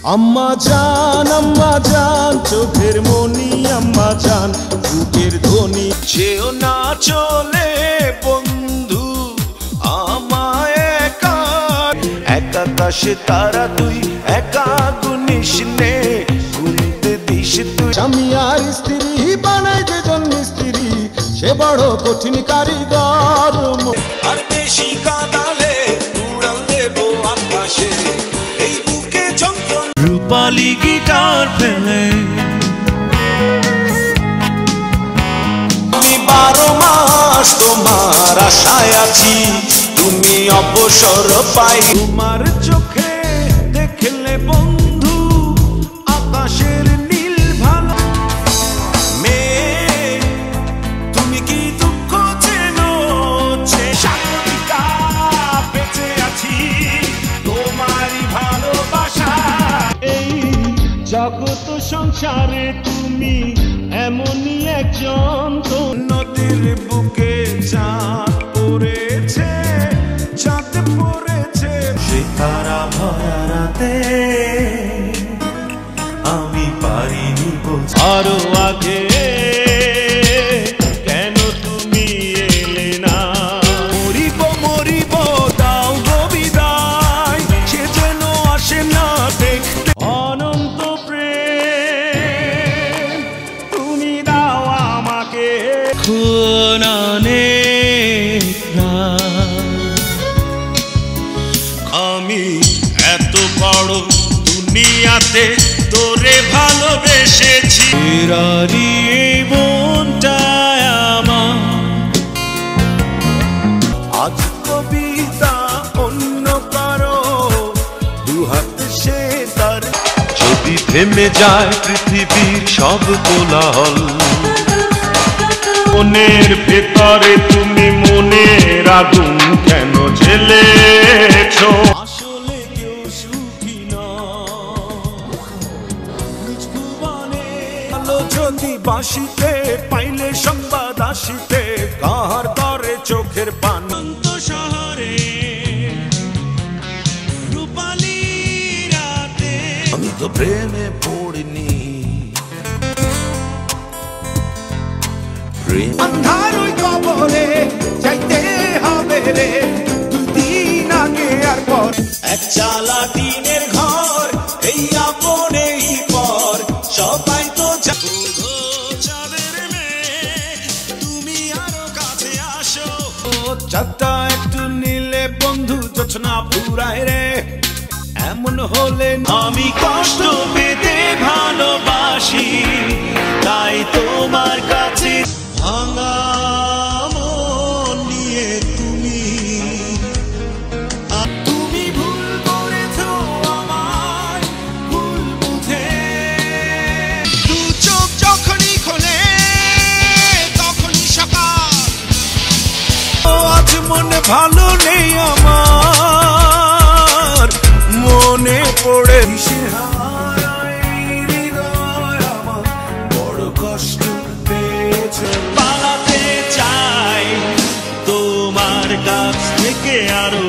আম্মা জান চোখের মনি আম্মা জান বুকের ধ্বনি যেও না চলে বন্ধু আমায় একা একা কাশে তারা তুই একা গুনিস নে গুনতে দিস তুই স্বামী আর স্ত্রী বানাই যেজন মিস্ত্রি সে বড় কঠিন কারিগর আর বেশি কাঁদালে উড়াল দেবো আকাশে এই বুকে যন্ত্রণা রূপালী গিটার ফেলে আমি 12 মাস তোমার আশায় আছি তুমি অবসর পাই তোমার চোখে দেখলে বন্ধু আকাশের নীল ভালো মেয়ে তুমি কি দুঃখ চেনো যে সাগরিকা বেঁচে আছি তোমারই ভালোবাসা এই জগৎ সংসারে তুমি এমনই একজন নদীর বুকে চাঁদ পড়েছে চাঁদ পড়েছে সিতারা ভরা রাতে আমি পারিনি আরো আগে কেন তুমি এলে না মরিব দাও গো বিদায় সে যেন আসে না দেখতে অনন্ত প্রেম তুমি দাও আমাকে খুনানে আমি এত বড় দুনিয়াতে তোরে ভালোবেসেছি রারি মনটায় আমার আজ কবিতা অন্য কারো দুহাত সে তার যদি থেমে যায় পৃথিবীর সব কোলাহল মনের ভেতরে তুমি মনের আগুন কেন জ্বেলেছো আসলে কেউ সুখী নয় আলো যদি বাঁশিতে পাইলে সংবাদ আসিতে কাহার দরে চোখের পানি শহরে রূপালী রাতে আমি তো প্রেমে পড়িনি আন্ধারই কবরে যাইতে হবে রে দুদিন আগে আর পর এক চালা টিনের ঘর এই আপন এই পর সবাই তো চাঁদের মেয়ে তুমি আরো কাছে আসো চাঁদটা একটু নিলে বন্ধু জোছনা পুরায় রে এমন হলে আমি কষ্ট পেতে ভালোবাসি তাই তোমার কাছে ভাঙা মন নিয়ে তুমি ভুল করেছো আমার ভুল বুঝে দু চোখ যখনই খোলে তখনই সকাল আজ মনে ভালো নেই আমার মনে পড়ে বড় কষ্ট পালাতে চাই তোমার কাছ থেকে আরো